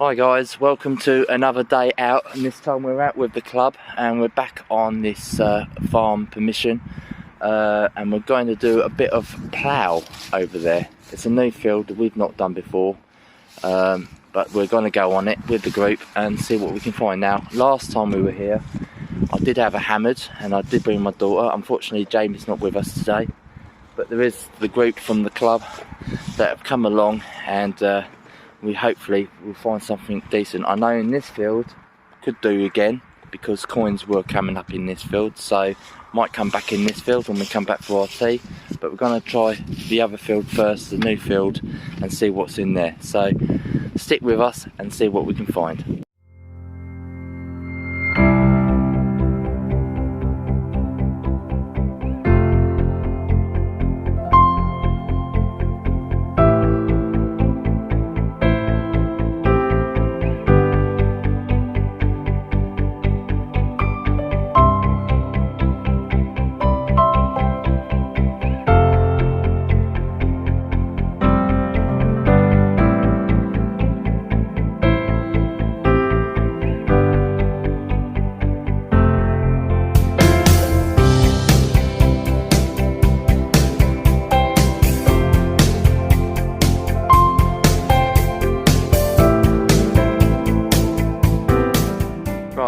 Hi guys, welcome to another day out, and this time we're out with the club and we're back on this farm permission, and we're going to do a bit of plough over there. It's a new field that we've not done before, but we're going to go on it with the group and see what we can find. Now, last time we were here I did have a hammered and I did bring my daughter. Unfortunately Jamie's not with us today, but there is the group from the club that have come along, and we hopefully will find something decent. I know in this field could do again because coins were coming up in this field, so might come back in this field when we come back for RT, but we're going to try the other field first, the new field, and see what's in there. So stick with us and see what we can find.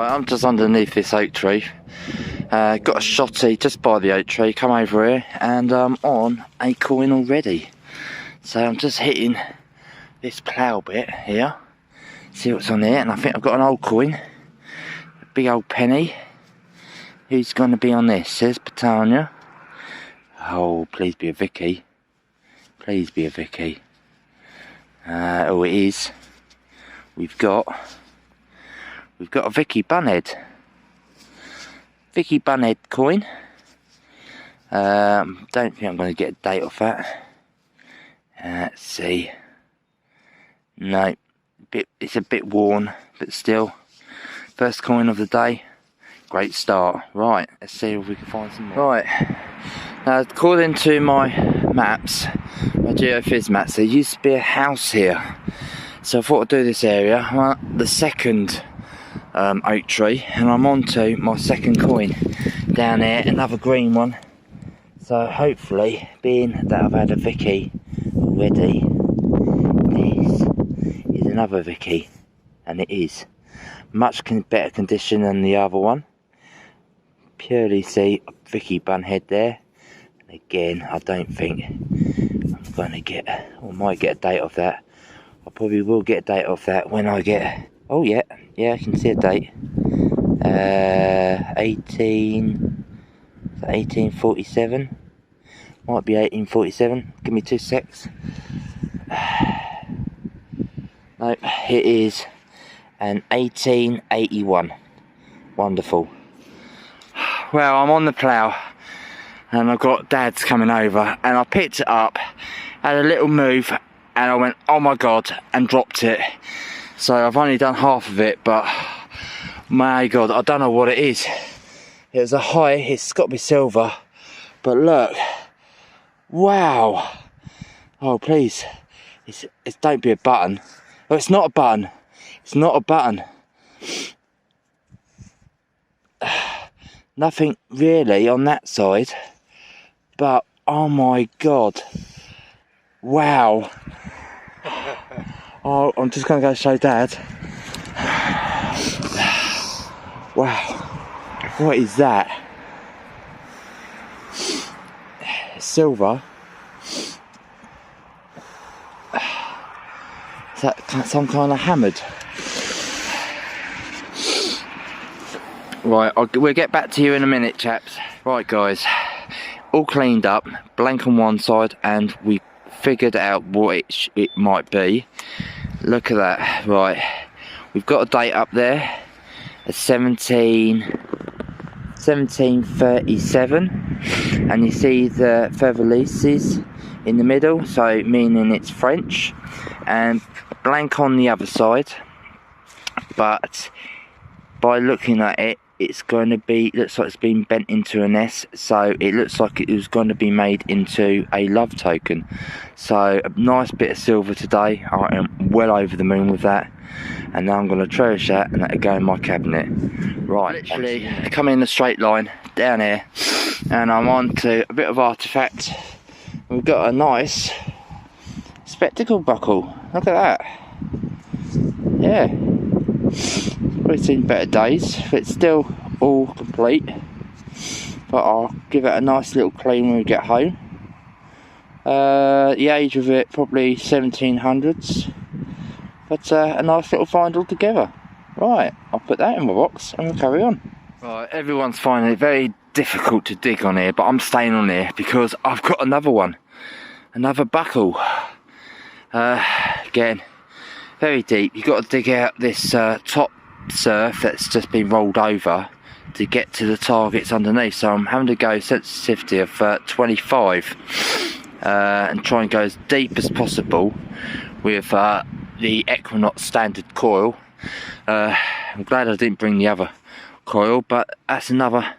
I'm just underneath this oak tree, got a shotty just by the oak tree, come over here and I'm on a coin already. So I'm just hitting this plough bit here, see what's on there, and I think I've got an old coin, a big old penny. Who's going to be on this? Says Britannia. Oh, please be a Vicky, please be a Vicky. Oh, it is. We've got a Vicky Bunhead. Vicky Bunhead coin. Don't think I'm going to get a date off that. Let's see. No, it's a bit worn, but still. First coin of the day. Great start. Right, let's see if we can find some more. Right, now according to my maps, my geophys maps, there used to be a house here. So I thought I'd do this area. I'm at the second oak tree, and I'm on to my second coin down there, another green one. So hopefully, being that I've had a Vicky already, this is another Vicky, and it is much better condition than the other one. Purely see a Vicky Bunhead there, and again I don't think I'm going to get, or might get a date off that. I probably will get a date off that when I get, oh yeah, I can see a date. 1847. Might be 1847. Give me 2 secs. Nope, it is an 1881. Wonderful. Well, I'm on the plough and I've got Dad's coming over, and I picked it up, had a little move, and I went, oh my god, and dropped it. So I've only done half of it, but my god, I don't know what it is. It was a high, it's got to be silver, but look, wow. Oh please, it's don't be a button. Oh, it's not a button, it's not a button. Nothing really on that side, but oh my god, wow. Oh, I'm just going to go show Dad. Wow, what is that? Silver. Is that some kind of hammered? Right, we'll get back to you in a minute, chaps. Right guys, all cleaned up, blank on one side, and we figured out what it might be. Look at that. Right, we've got a date up there, a 1737, and you see the feather leases in the middle, so meaning it's French, and blank on the other side. But by looking at it, it's going to be, looks like it's been bent into an S, so it looks like it was going to be made into a love token. So a nice bit of silver today. I am well over the moon with that. and now I'm going to treasure that and that'll go in my cabinet. Right, literally come in a straight line down here, and I'm on to a bit of artifact. We've got a nice spectacle buckle. Look at that. Yeah, we've seen better days. It's still all complete, but I'll give it a nice little clean when we get home. The age of it probably 1700s, but a nice little find altogether. Right, I'll put that in my box and we'll carry on. Right, everyone's finding it very difficult to dig on here, but I'm staying on here because I've got another one, another buckle. Again, very deep. You've got to dig out this top surf that's just been rolled over to get to the targets underneath, so I'm having to go sensitivity of 25 and try and go as deep as possible with the Equinox standard coil. I'm glad I didn't bring the other coil, but that's got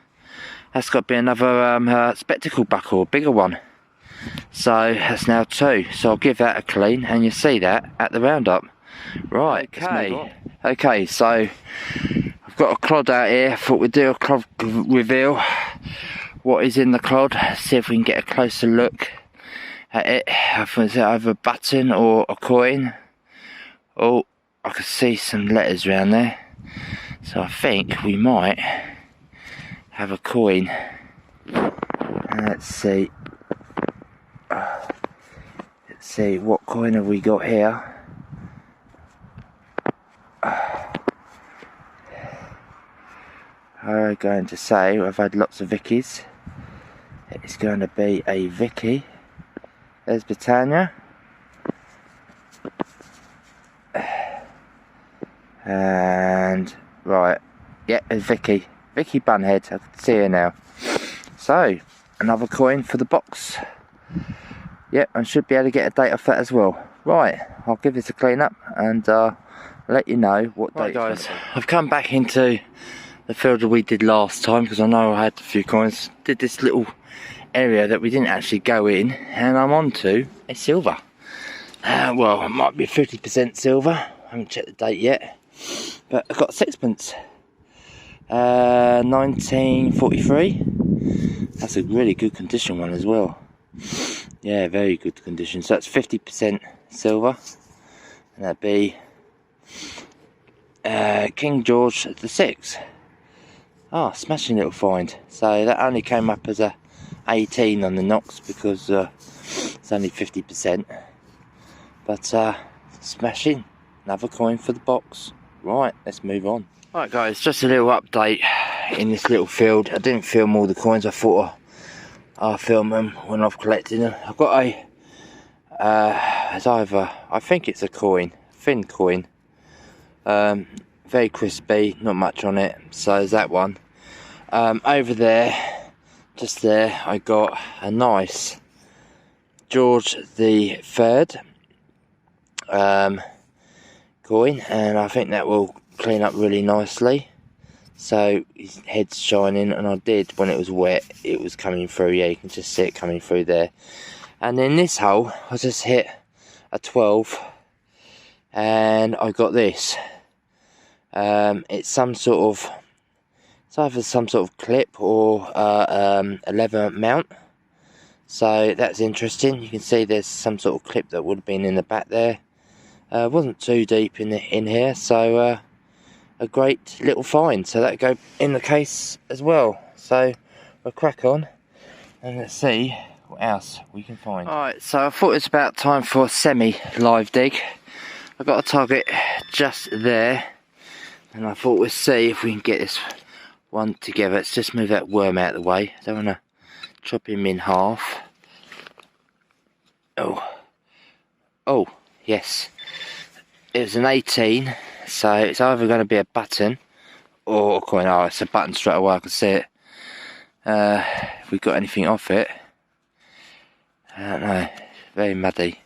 to be another spectacle buckle, a bigger one. So that's now 2, so I'll give that a clean and you'll see that at the roundup. Right, okay, so I've got a clod out here. I thought we'd do a clod reveal. What is in the clod? See if we can get a closer look at it. Is it either a button or a coin? Oh, I can see some letters around there, so I think we might have a coin. Let's see. Let's see, what coin have we got here? I'm going to say I've had lots of Vickies. It's going to be a Vicky. There's Britannia. And right, yeah, it's Vicky Bunhead. I can see her now. So another coin for the box. Yep, I should be able to get a date off that as well. Right, I'll give this a clean up and let you know what date. Right guys, I've come back into the field that we did last time because I know I had a few coins. Did this little area that we didn't actually go in, and I'm on to a silver. Well, it might be 50% silver. I haven't checked the date yet, but I've got sixpence. 1943. That's a really good condition one as well. Yeah, very good condition. So that's 50% silver, and that'd be King George VI. Ah, smashing little find. So that only came up as a 18 on the Knox because it's only 50%. But smashing. Another coin for the box. Right, let's move on. Right guys, just a little update in this little field. I didn't film all the coins. I thought I'll film them when I've collected them. I've got a it's either, I think it's a coin, thin coin, very crispy, not much on it, so there's that one. Over there, just there, I got a nice George the Third coin, and I think that will clean up really nicely. So his head's shining, and I did, when it was wet, it was coming through. Yeah, you can just see it coming through there. And then this hole, I just hit a 12, and I got this. It's some sort of, it's either some sort of clip or a leather mount. So that's interesting. You can see there's some sort of clip that would have been in the back there. Wasn't too deep in here, so a great little find. So that'll go in the case as well. So we'll crack on and let's see what else we can find. Alright, so I thought it's about time for a semi-live dig. I've got a target just there, and I thought we'll see if we can get this one together. Let's just move that worm out of the way. I don't want to chop him in half. Oh, yes. It was an 18, so it's either going to be a button or a coin. Oh, it's a button straight away, I can see it. If we got anything off it, I don't know, very muddy.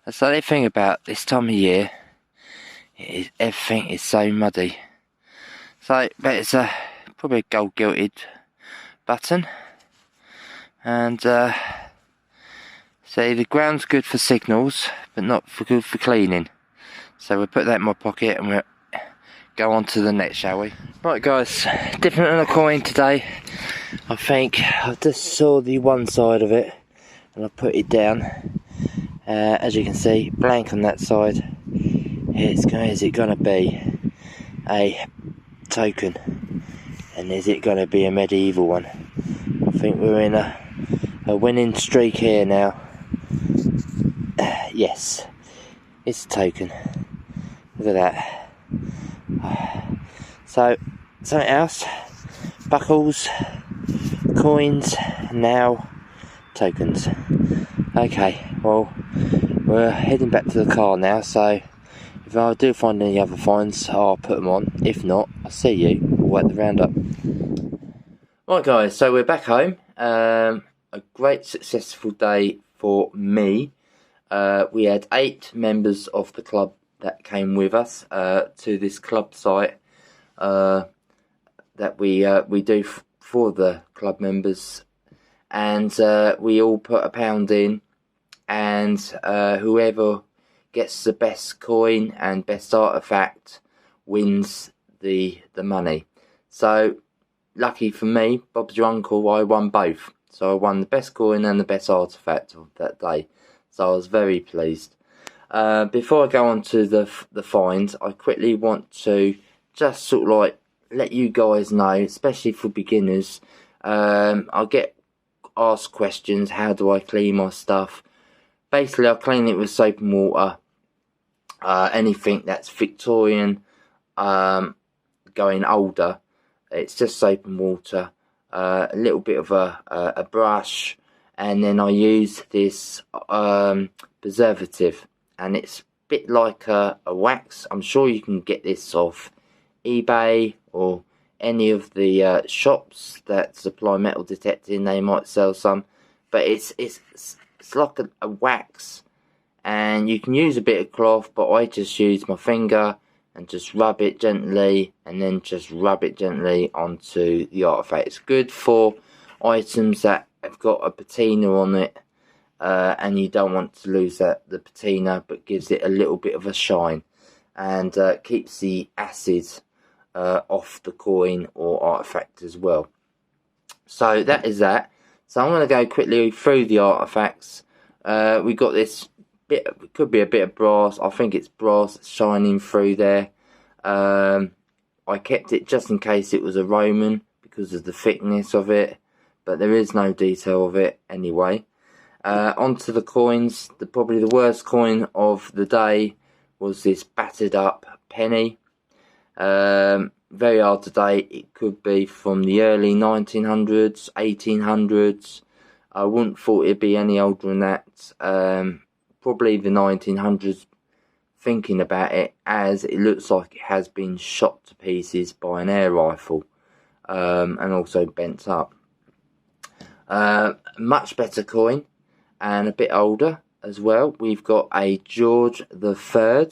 That's the only thing about this time of year, everything is so muddy. So, but it's probably a gold gilded button, and see, the ground's good for signals, but not good for cleaning. So we'll put that in my pocket and we'll go on to the next, shall we? Right guys, different on a coin today. I think I just saw the one side of it and I put it down. As you can see, blank on that side. Is it going to be a token? And is it going to be a medieval one? I think we're in a winning streak here now. Yes, it's a token. Look at that. So, something else. Buckles, coins, now tokens. Okay, well, we're heading back to the car now, so if I do find any other finds, I'll put them on. If not, I'll see you all at the roundup. Right guys, so we're back home. A great successful day for me. We had 8 members of the club that came with us to this club site that we do for the club members, and we all put £1 in, and whoever gets the best coin and best artifact wins the money. So lucky for me, Bob's your uncle, I won both. So I won the best coin and the best artifact of that day. So I was very pleased. Before I go on to the finds, I quickly want to just sort of like let you guys know, especially for beginners. I get asked questions, how do I clean my stuff? Basically, I clean it with soap and water. Anything that's Victorian, going older, it's just soap and water, a little bit of a brush, and then I use this preservative, and it's a bit like a wax. I'm sure you can get this off eBay or any of the shops that supply metal detecting. They might sell some, but it's like a wax, and you can use a bit of cloth, but I just use my finger and just rub it gently, and then just rub it gently onto the artifact. It's good for items that have got a patina on it, and you don't want to lose the patina, but gives it a little bit of a shine, and keeps the acid off the coin or artifact as well. So that is that. So I'm going to go quickly through the artifacts. We got this bit, it could be a bit of brass. I think it's brass shining through there. I kept it just in case it was a Roman because of the thickness of it, but there is no detail of it anyway. Onto the coins. Probably the worst coin of the day was this battered up penny. Very hard to date. It could be from the early 1900s, 1800s. I wouldn't thought it'd be any older than that. Probably the 1900s, thinking about it, as it looks like it has been shot to pieces by an air rifle, and also bent up. Much better coin, and a bit older as well. We've got a George III,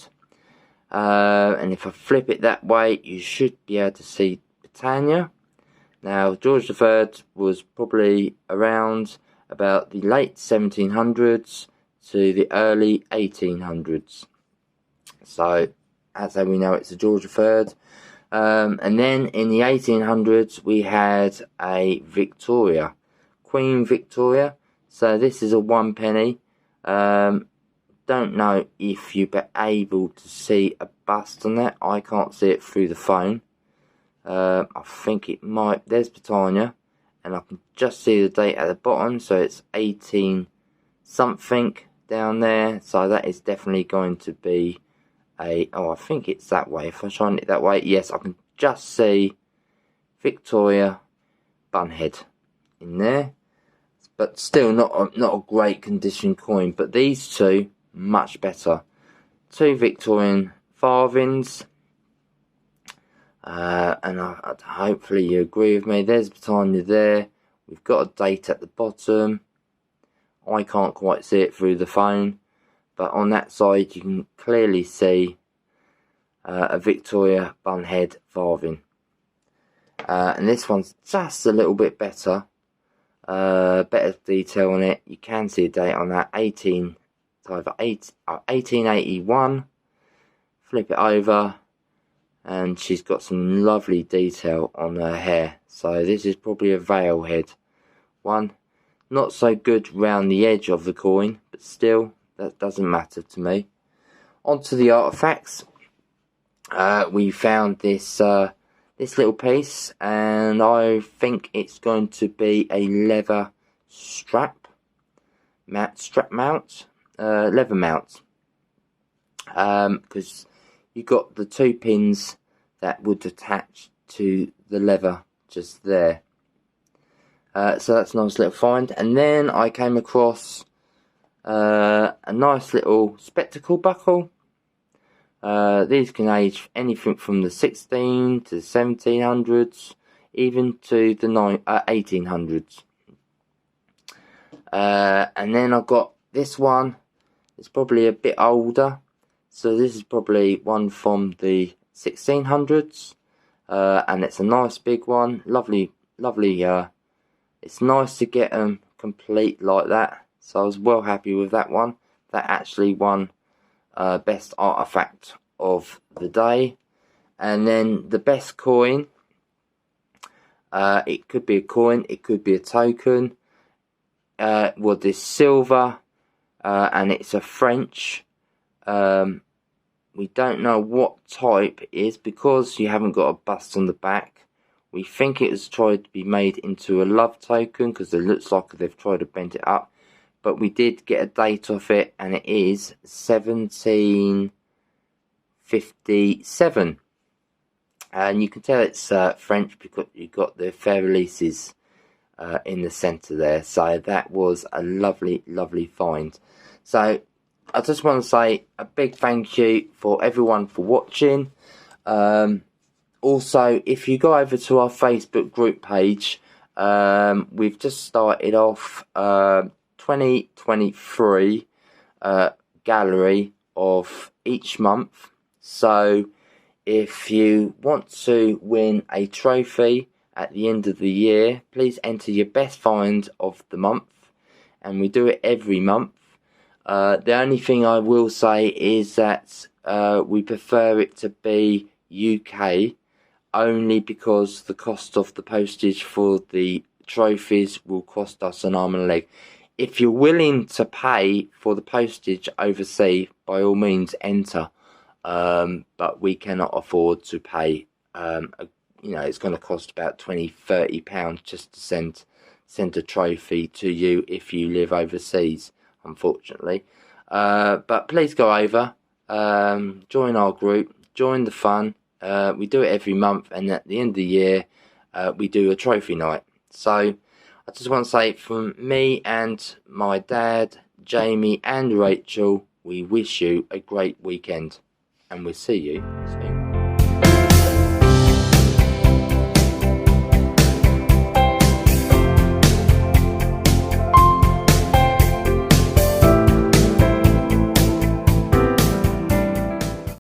and if I flip it that way, you should be able to see Britannia. Now, George III was probably around about the late 1700s to the early 1800s. So, that's how we know it's a George III. And then in the 1800s, we had a Victoria, Queen Victoria. So this is a 1 penny. Don't know if you'll be able to see a bust on that. I can't see it through the phone. I think it might. There's Britannia, and I can just see the date at the bottom. So it's 18 something down there. So that is definitely going to be a. Oh, I think it's that way. If I shine it that way, yes, I can just see Victoria Bunhead in there. But still not a great condition coin. But these two, much better. 2 Victorian farthings. And hopefully you agree with me. There's Britannia there. We've got a date at the bottom. I can't quite see it through the phone. But on that side you can clearly see a Victoria Bunhead farthing. And this one's just a little bit better. Better detail on it. You can see a date on that, 1881 flip it over, and she's got some lovely detail on her hair. So this is probably a veil head one. Not so good round the edge of the coin, but still, that doesn't matter to me. Onto the artifacts. We found this this little piece, and I think it's going to be a leather mount, leather mount, because you got the 2 pins that would attach to the leather just there. So that's a nice little find. And then I came across a nice little spectacle buckle. These can age anything from the 16 to the 1700s, even to the 1800s. And then I've got this one. It's probably a bit older, so this is probably one from the 1600s, and it's a nice big one. Lovely. It's nice to get them complete like that, so I was well happy with that one. That actually won best artifact of the day. And then the best coin, it could be a coin, it could be a token. Well, this silver, and it's a French. We don't know what type it is because you haven't got a bust on the back. We think it was tried to be made into a love token because it looks like they've tried to bend it up. But we did get a date off it, and it is 1757. And you can tell it's French because you've got the fair releases in the centre there. So that was a lovely find. So I just want to say a big thank you for everyone for watching. Also, if you go over to our Facebook group page, we've just started off 2023 gallery of each month. So if you want to win a trophy at the end of the year, please enter your best find of the month, and we do it every month. The only thing I will say is that we prefer it to be UK, only because the cost of the postage for the trophies will cost us an arm and a leg. If you're willing to pay for the postage overseas, by all means enter, but we cannot afford to pay. It's going to cost about £20-30 just to send a trophy to you if you live overseas, unfortunately. But please go over, join our group, join the fun. We do it every month, and at the end of the year we do a trophy night. So I just want to say, from me and my dad, Jamie and Rachel, we wish you a great weekend, and we'll see you soon.